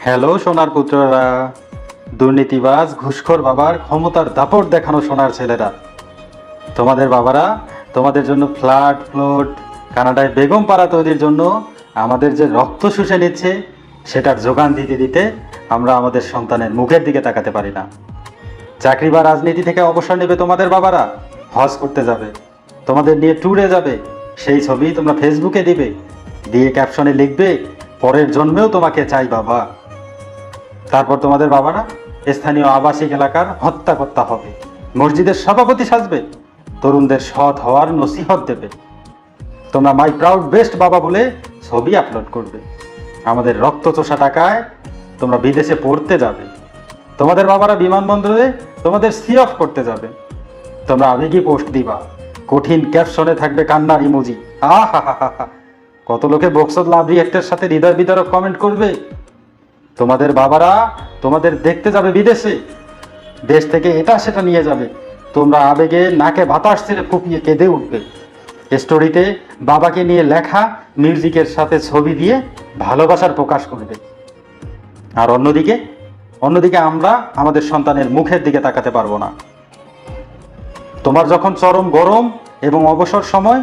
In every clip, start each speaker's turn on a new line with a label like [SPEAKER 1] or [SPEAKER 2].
[SPEAKER 1] Hello সোনার পুত্ররা, দুর্নীতিবাজ ঘুষখোর বাবার ক্ষমতার দাপট দেখানো সোনার ছেলেরা, তোমাদের বাবারা তোমাদের জন্য ফ্ল্যাট প্লট কানাডায় বেগম পাড়া তৈরির জন্য আমাদের যে রক্ত শুষে নিচ্ছে সেটার যোগান দিতে দিতে আমরা আমাদের সন্তানের মুখের দিকে তাকাতে পারি না। চাকরি বা রাজনীতি থেকে অবসর নেবে তোমাদের বাবারা, হজ করতে যাবে, তোমাদের নিয়ে ট্যুরে যাবে, সেই ছবি তোমরা ফেসবুকে দিবে, দিয়ে ক্যাপশনে লিখবে পরের জন্মেও তোমাকে চাই বাবা। তারপর তোমাদের বাবারা স্থানীয় আবাসিক এলাকার হত্যাকর্তা হবে, মসজিদের সভাপতি সাজবে, তরুণদের সৎ হওয়ার নসিহত দেবে। তোমরা মাই প্রাউড বেস্ট বাবা বলে ছবি আপলোড করবে। আমাদের রক্তচোষা টাকায় তোমরা বিদেশে পড়তে যাবে। তোমাদের বাবারা বিমানবন্দরে তোমাদের সি অফ করতে যাবে। তোমরা আবেগী পোস্ট দিবা, কঠিন ক্যাপশনে থাকবে কান্নার ইমোজি। আহা হা হা হা, কত লোকে বক্সদ লাভ রিয়েক্টের সাথে হৃদয় বিদারক কমেন্ট করবে। তোমাদের বাবারা তোমাদের দেখতে যাবে বিদেশে, দেশ থেকে এটা সেটা নিয়ে যাবে, তোমরা আবেগে নাকে বাতাস ছেড়ে ফুপিয়ে কেঁদে উঠবে। স্টোরিতে বাবাকে নিয়ে লেখা মিউজিকের সাথে ছবি দিয়ে ভালোবাসার প্রকাশ করবে। আর অন্যদিকে আমরা আমাদের সন্তানের মুখের দিকে তাকাতে পারবো না। তোমার যখন চরম গরম এবং অবসর সময়,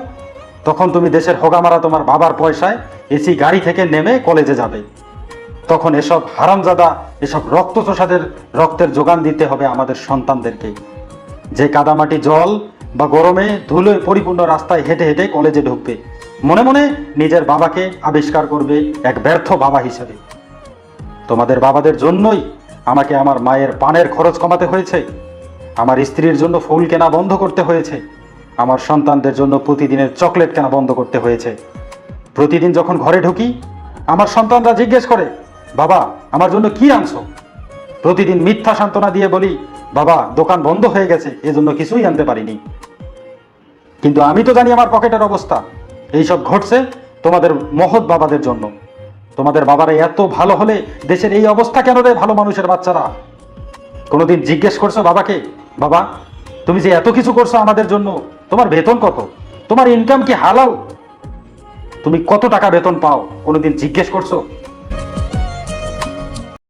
[SPEAKER 1] তখন তুমি দেশের হোগামারা তোমার বাবার পয়সায় এসি গাড়ি থেকে নেমে কলেজে যাবে। তখন এসব হারামজাদা, এসব রক্তচোষাদের রক্তের যোগান দিতে হবে আমাদের সন্তানদেরকে, যে কাদামাটি জল বা গরমে ধুলোয় পরিপূর্ণ রাস্তায় হেঁটে হেঁটে কলেজে ঢুকবে, মনে মনে নিজের বাবাকে আবিষ্কার করবে এক ব্যর্থ বাবা হিসেবে। তোমাদের বাবাদের জন্যই আমাকে আমার মায়ের পানের খরচ কমাতে হয়েছে, আমার স্ত্রীর জন্য ফুল কেনা বন্ধ করতে হয়েছে, আমার সন্তানদের জন্য প্রতিদিনের চকলেট কেনা বন্ধ করতে হয়েছে। প্রতিদিন যখন ঘরে ঢুকি আমার সন্তানরা জিজ্ঞেস করে, বাবা আমার জন্য কি আনছো? প্রতিদিন মিথ্যা সান্ত্বনা দিয়ে বলি, বাবা দোকান বন্ধ হয়ে গেছে, এজন্য কিছুই আনতে পারিনি। কিন্তু আমি তো জানি আমার পকেটের অবস্থা। এইসব ঘটছে তোমাদের মহৎ বাবাদের জন্য। তোমাদের বাবারা এত ভালো হলে দেশের এই অবস্থা কেন রে ভালো মানুষের বাচ্চারা? কোনোদিন জিজ্ঞেস করছো বাবাকে, বাবা তুমি যে এত কিছু করছো আমাদের জন্য, তোমার বেতন কত? তোমার ইনকাম কি হালাল? তুমি কত টাকা বেতন পাও? কোনোদিন জিজ্ঞেস করছো?